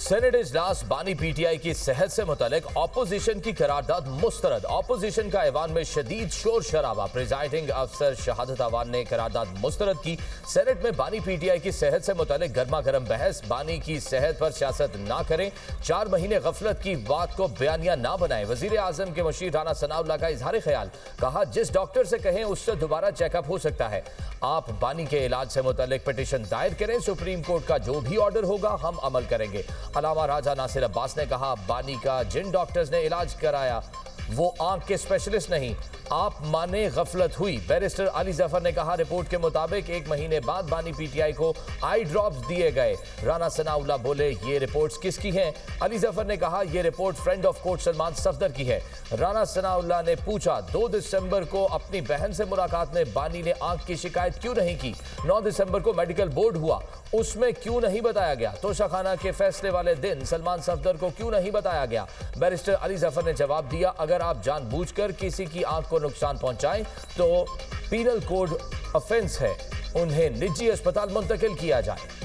Senate इजलास बानी PTI की सेहत से मुतालिक ऑपोजिशन की करारदाद मुस्तरद। ऑपोजिशन का ऐवान में शदीद शोर शराबा। प्रिजाइडिंग अफसर शहादत अवान ने करारदाद मुस्तरद की। सेनेट में बानी पीटीआई की सेहत से मुतालिक गर्मा गर्म बहस। बानी की सेहत पर सियासत ना करें, 4 महीने गफलत की बात को बयानिया ना बनाएं। वजीर आजम के मुशीर राना सनाउल्लाह का इजहार ख्याल, कहा जिस डॉक्टर से कहें उससे दोबारा चेकअप हो सकता है। आप बानी के इलाज से मुतालिक पिटीशन दायर करें, सुप्रीम कोर्ट का जो भी ऑर्डर होगा हम अमल करेंगे। अलामा राजा नासिर अब्बास ने कहा बानी का जिन डॉक्टर्स ने इलाज कराया वो आंख के स्पेशलिस्ट नहीं, आप माने गफलत हुई। बैरिस्टर अली जफर ने कहा रिपोर्ट के मुताबिक 1 महीने बाद बानी पीटीआई को आई ड्रॉप्स दिए गए। राना सनाउल्लाह बोले ये रिपोर्ट्स किसकी हैं? अली जफर ने कहा ये report friend of court Salman Safdar की है। राना सनाउल्लाह ने पूछा 2 दिसंबर को अपनी बहन से मुलाकात में बानी ने आंख की शिकायत क्यों नहीं की? 9 दिसंबर को मेडिकल बोर्ड हुआ, उसमें क्यों नहीं बताया गया? तोशाखाना के फैसले वाले दिन सलमान सफदर को क्यों नहीं बताया गया? बैरिस्टर अली जफर ने जवाब दिया अगर आप जानबूझकर किसी की आंख को नुकसान पहुंचाएं तो पीनल कोड ऑफेंस है, उन्हें निजी अस्पताल मुंतकिल किया जाए।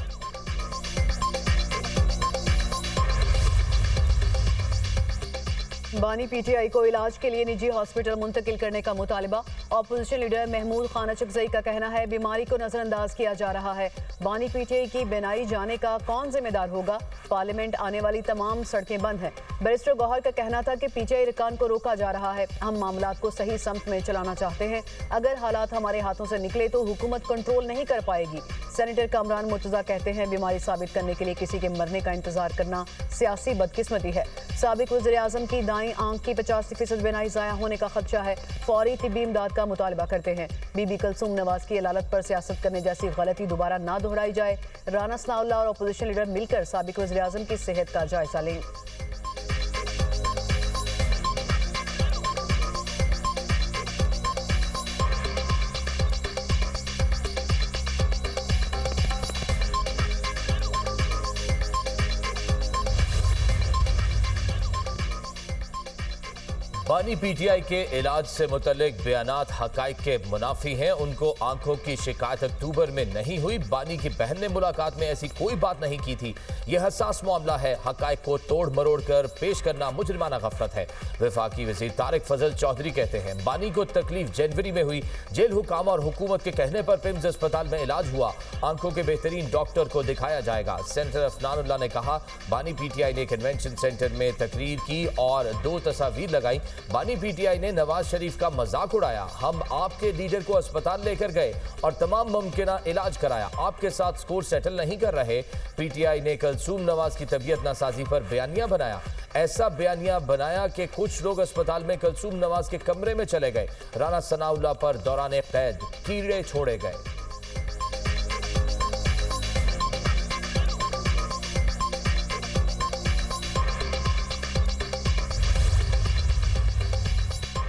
बानी पीटीआई को इलाज के लिए निजी हॉस्पिटल मुंतकिल करने का मुतालिबा। ऑपोजिशन लीडर महमूद खान अचकजई का कहना है बीमारी को नजरअंदाज किया जा रहा है। बानी पीटीआई की बीनाई जाने का कौन जिम्मेदार होगा? पार्लियामेंट आने वाली तमाम सड़कें बंद हैं। बैरिस्टर गौहर का कहना था कि पीटीआई रिकान को रोका जा रहा है, हम मामलात को सही समत में चलाना चाहते हैं। अगर हालात हमारे हाथों से निकले तो हुकूमत कंट्रोल नहीं कर पाएगी। सेनेटर कामरान मुर्तजा कहते हैं बीमारी साबित करने के लिए किसी के मरने का इंतजार करना सियासी बदकिस्मती है। साबिक वज़ीर आज़म की दाईं आंख की 85% बीनाई ज़ाया होने का खदशा है, फौरी तिब्बी इमदाद का मुतालबा करते हैं। बीबी कुलसूम नवाज की अदालत पर सियासत करने जैसी गलती दोबारा ना दोहराई जाए। राना सनाउल्लाह और अपोजिशन लीडर मिलकर साबिक वज़ीर आज़म की सेहत का जायजा लें। बानी पीटीआई के इलाज से मुतल्लिक बयानात हकाइक के मुनाफी हैं। उनको आंखों की शिकायत अक्टूबर में नहीं हुई। बानी की बहन ने मुलाकात में ऐसी कोई बात नहीं की थी। यह हसास मामला है, हकाइक को तोड़ मरोड़ कर पेश करना मुजरिमाना गफलत है। वफाकी वजीर तारिक फजल चौधरी कहते हैं बानी को तकलीफ जनवरी में हुई, जेल हुकाम और हुकूमत के कहने पर पिम्स अस्पताल में इलाज हुआ, आंखों के बेहतरीन डॉक्टर को दिखाया जाएगा। सेनेटर अफनानुल्लाह ने कहा बानी पीटीआई ने कन्वेंशन सेंटर में तकरीर की और 2 तस्वीर लगाई। बानी पीटीआई ने नवाज शरीफ का मजाक उड़ाया, हम आपके लीडर को अस्पताल लेकर गए और तमाम मुमकिन इलाज कराया, आपके साथ स्कोर सेटल नहीं कर रहे। पीटीआई ने कुलसूम नवाज की तबीयत नासाजी पर बयानिया बनाया, ऐसा बयानिया बनाया कि कुछ लोग अस्पताल में कुलसूम नवाज के कमरे में चले गए। राना सनाउल्लाह पर दौरान कैद कीड़े छोड़े गए।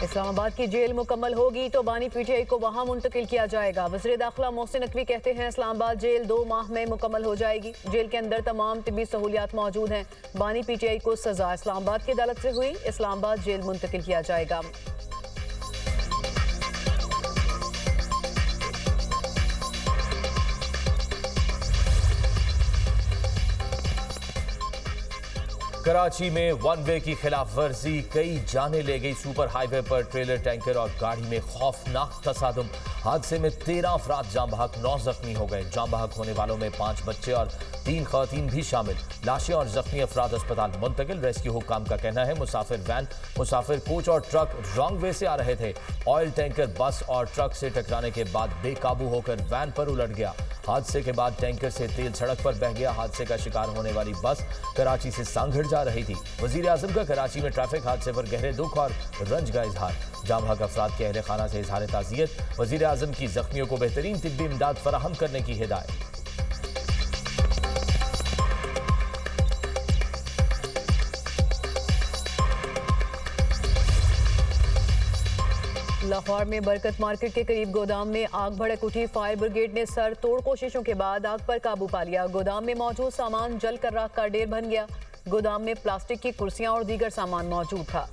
इस्लामाबाद की जेल मुकम्मल होगी तो बानी पीटीआई को वहां मुंतकिल किया जाएगा। वज़ीर दाखिला मोहसिन नकवी कहते हैं इस्लामाबाद जेल 2 माह में मुकम्मल हो जाएगी। जेल के अंदर तमाम तिब्बी सहूलियात मौजूद हैं। बानी पीटीआई को सजा इस्लामाबाद की अदालत से हुई, इस्लामाबाद जेल मुंतकिल किया जाएगा। कराची में 1 वे की खिलाफ वर्जी, कई जाने ले गई। सुपर हाईवे पर ट्रेलर टैंकर और गाड़ी में खौफनाक तसादुम। हादसे में 13 अफराद जाम बहक, 9 जख्मी हो गए। जाम बहक होने वालों में 5 बच्चे और 3 खवातीन भी शामिल। लाशें और जख्मी अफराद अस्पताल मुंतकिल। रेस्क्यू हुक्काम का कहना है मुसाफिर वैन, मुसाफिर कोच और ट्रक रॉन्ग वे से आ रहे थे। ऑयल टैंकर बस और ट्रक से टकराने के बाद बेकाबू होकर वैन पर उलट गया। हादसे के बाद टैंकर से तेल सड़क पर बह गया। हादसे का शिकार होने वाली बस कराची से सांगड़ जा रही थी। वजीर आजम का कराची में ट्रैफिक हादसे पर गहरे दुख और रंज का इजहार। जाम बहक अफराद के अहले खाना से इजहार ताज़ियत। वजीर आजम की जख्मियों को बेहतरीन तिब्बी इमदाद फराहम करने की हिदायत। लाहौर में बरकत मार्केट के करीब गोदाम में आग भड़क उठी। फायर ब्रिगेड ने सर तोड़ कोशिशों के बाद आग पर काबू पा लिया। गोदाम में मौजूद सामान जलकर राख का ढेर बन गया। गोदाम में प्लास्टिक की कुर्सियां और दीगर सामान मौजूद था।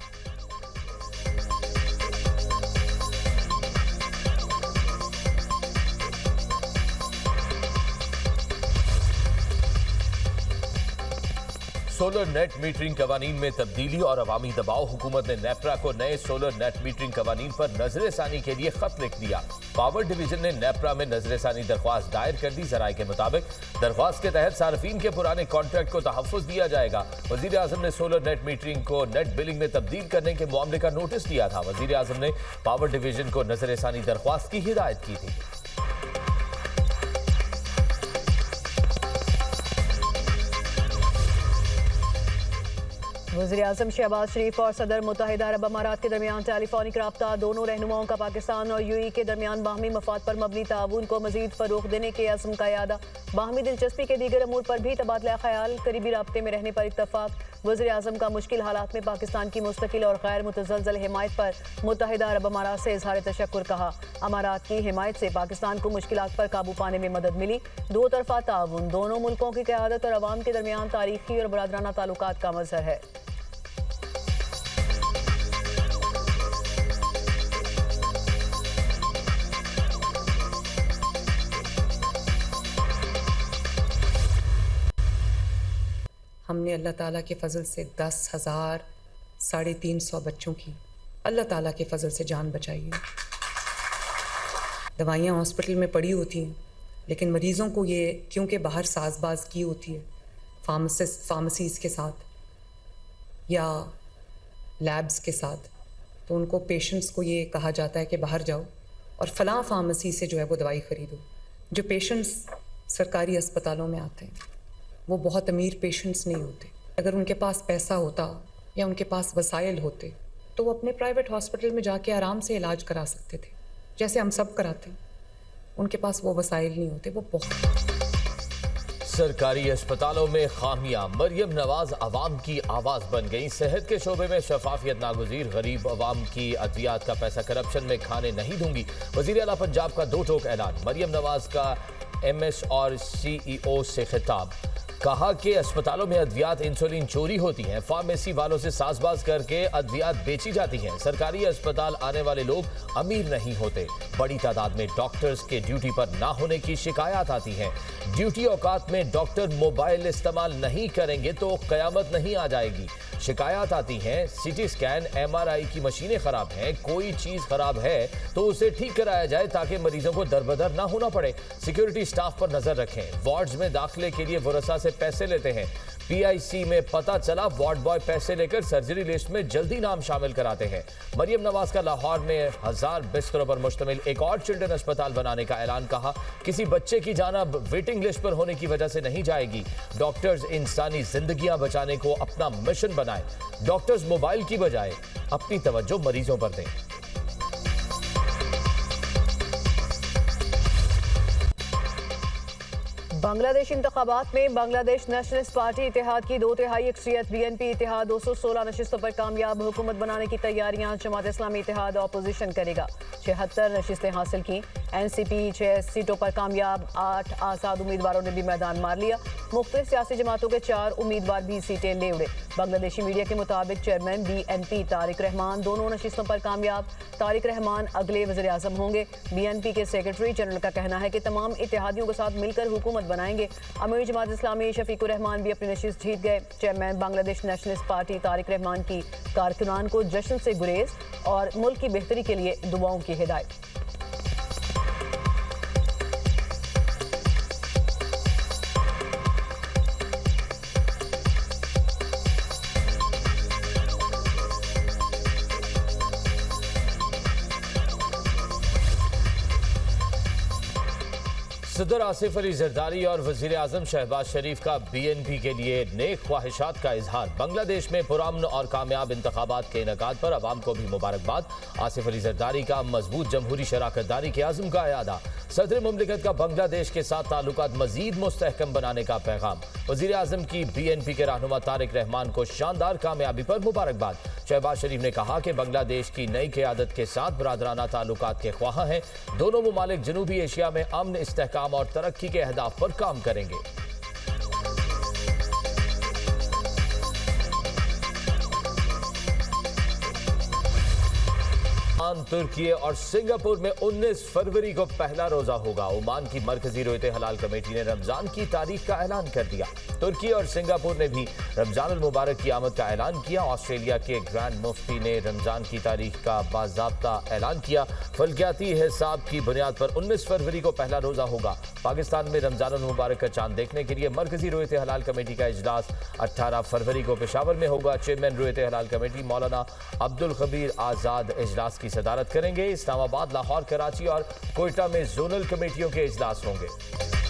सोलर नेट मीटरिंग कवानीन में तब्दीली और अवामी दबाव। हुकूमत ने नेपरा को नए सोलर नेट मीटरिंग कवानीन पर नजरसानी के लिए खत लिख दिया। पावर डिवीजन ने नेपरा में नजरसानी दरख्वास्त दायर कर दी। जराये के मुताबिक दरख्वास्त के तहत सार्फिन के पुराने कॉन्ट्रैक्ट को तहफ़्फ़ुज़ दिया जाएगा। वज़ीर आज़म ने सोलर नेट मीटरिंग को नेट बिलिंग में तब्दील करने के मामले का नोटिस दिया था। वज़ीर आज़म ने पावर डिवीजन को नजरसानी दरख्वास्त की हिदायत की थी। वज़ीर-ए-आज़म शहबाज शरीफ और सदर मुत्तहिदा अरब अमारात के दरमियान टेलीफोनिक रब्ता। दोनों रहनुमाओं का पाकिस्तान और यूएई के दरमियान बाहमी मफाद पर मबनी ताउन को मजीद फ़रोग़ देने के अज़्म का यादा। बाहमी दिलचस्पी के दीगर अमूर पर भी तबादला ख्याल। करीबी राब्ते में रहने पर इत्तफ़ाक़। वज़ीर-ए-आज़म का मुश्किल हालात में पाकिस्तान की मुस्तकिल और गैर मुतज़लज़ल हिमायत पर मुत्तहिदा अरब अमारात से इज़हार तशक्कुर कहा। अमारात की हिमायत से पाकिस्तान को मुश्किलात पर काबू पाने में मदद मिली। दो तरफ़ा ताउन दोनों मुल्कों की क़यादत और अवाम के दरमियान तारीख़ी और बरादराना ताल्लुकात का मज़हर है। हमने अल्लाह ताला के फ़ज़ल से 10,000 350 बच्चों की अल्लाह ताला के फ़ज़ल से जान बचाई है। दवाइयाँ हॉस्पिटल में पड़ी होती हैं, लेकिन मरीज़ों को ये क्योंकि बाहर साजबाज की होती है फार्मेसीज़ के साथ या लैब्स के साथ, तो उनको पेशेंट्स को ये कहा जाता है कि बाहर जाओ और फ़लाँ फार्मेसी से जो है वो दवाई ख़रीदो। जो पेशेंट्स सरकारी अस्पतालों में आते हैं वो बहुत अमीर पेशेंट्स नहीं होते। अगर उनके पास पैसा होता या उनके पास वसाइल होते तो वो अपने प्राइवेट हॉस्पिटल में जाके आराम से इलाज करा सकते थे, जैसे हम सब कराते हैं। उनके पास वो वसाइल नहीं होते। वो बहुत सरकारी अस्पतालों में खामियां। मरियम नवाज अवाम की आवाज बन गई। सेहत के शोबे में शफाफियत नागुज़ीर। गरीब अवाम की अद्वियात का पैसा करप्शन में खाने नहीं दूंगी। वज़ीर आला पंजाब का दो टोक ऐलान। मरियम नवाज का MS और CEO से खिताब। कहा कि अस्पतालों में अद्वियात इंसुलिन चोरी होती हैं। फार्मेसी वालों से साजबाज करके अद्वियात बेची जाती हैं। सरकारी अस्पताल आने वाले लोग अमीर नहीं होते। बड़ी तादाद में डॉक्टर्स के ड्यूटी पर ना होने की शिकायत आती है। ड्यूटी औकात में डॉक्टर मोबाइल इस्तेमाल नहीं करेंगे तो कयामत नहीं आ जाएगी। शिकायत आती हैं CT स्कैन MRI की मशीनें खराब हैं। कोई चीज़ खराब है तो उसे ठीक कराया जाए ताकि मरीजों को दरबदर ना होना पड़े। सिक्योरिटी स्टाफ पर नजर रखें। वार्ड्स में दाखिले के लिए वरसा से पैसे लेते हैं। PIC में पता चला वार्ड बॉय पैसे लेकर सर्जरी लिस्ट में जल्दी नाम शामिल कराते हैं। मरियम नवाज का लाहौर में 1000 बिस्तरों पर मुश्तमिल एक और चिल्ड्रन अस्पताल बनाने का ऐलान। कहा किसी बच्चे की जान अब वेटिंग लिस्ट पर होने की वजह से नहीं जाएगी। डॉक्टर्स इंसानी जिंदगियां बचाने को अपना मिशन बनाए। डॉक्टर्स मोबाइल की बजाय अपनी तवज्जो मरीजों पर दें। बांग्लादेश इंतखाबात में बांग्लादेश नेशनलिस्ट पार्टी इत्तेहाद की 2/3 अक्सरियत। BNP इत्तेहाद 216 नशिस्तों पर कामयाब। हुकूमत बनाने की तैयारियां। जमात इस्लामी इत्तेहाद अपोजिशन करेगा। 76 नशिस्तें हासिल की। NCP 6 सीटों पर कामयाब। 8 आज़ाद उम्मीदवारों ने भी मैदान मार लिया। मुख्तलिफ सियासी जमातों के 4 उम्मीदवार भी सीटें ले उड़े। बांग्लादेशी मीडिया के मुताबिक चेयरमैन BNP तारिक रहमान दोनों नशिस्तों पर कामयाब। तारिक रहमान अगले वज़ीर-ए-आज़म होंगे। BNP के सेक्रेटरी जनरल का कहना है कि तमाम इत्तेहादियों के साथ मिलकर हुकूमत बनाएंगे। अमीर जमात इस्लामी शफीकुर रहमान भी अपनी नशिस्त जीत गए। Chairman Bangladesh nationalist party Tariq Rahman की कारकुनान को जश्न से गुरेज और मुल्क की बेहतरी के लिए दुआओं की हिदायत। सदर आसिफ अली जरदारी और वज़ीर आज़म शहबाज शरीफ का BNP के लिए नेक ख्वाहिशात का इजहार। बांग्लादेश में पुरअमन और कामयाब इंतखाबात के इनेकाद पर अवाम को भी मुबारकबाद। आसिफ अली जरदारी का मजबूत जमहूरी शराकतदारी के आज़म का अयादा। सदर मुमलिकत का बांग्लादेश के साथ ताल्लुकात मजीद मुस्तहकम बनाने का पैगाम। वज़ीर आज़म की BNP के रहनुमा तारिक रहमान को शानदार कामयाबी पर मुबारकबाद। शहबाज शरीफ ने कहा कि बांग्लादेश की नई क़यादत के साथ बरादराना ताल्लुकात के ख्वाह हैं। दोनों ममालिक जनूबी एशिया में अमन, इस्तेहकाम और तरक्की के अहदाफ पर काम करेंगे। ओमान, तुर्की और सिंगापुर में 19 फरवरी को पहला रोजा होगा। ओमान की मरकजी रोयत हलाल कमेटी ने रमजान की तारीख का ऐलान कर दिया। तुर्की और सिंगापुर ने भी रमजान मुबारक की आमद का ऐलान किया। ऑस्ट्रेलिया के ग्रैंड मुफ्ती ने रमजान की तारीख का बाज़ाब्ता ऐलान किया। फल्कियाती हिसाब की बुनियाद पर 19 फरवरी को पहला रोजा होगा। पाकिस्तान में रमजान मुबारक का चांद देखने के लिए मरकजी रोयत हलाल कमेटी का इजलास 18 फरवरी को पेशावर में होगा। चेयरमैन रोयत हलाल कमेटी मौलाना अब्दुल खबीर आजाद इजलास की सदारत करेंगे। इस्लामाबाद, लाहौर, कराची और कोयटा में जोनल कमेटियों के इजलास होंगे।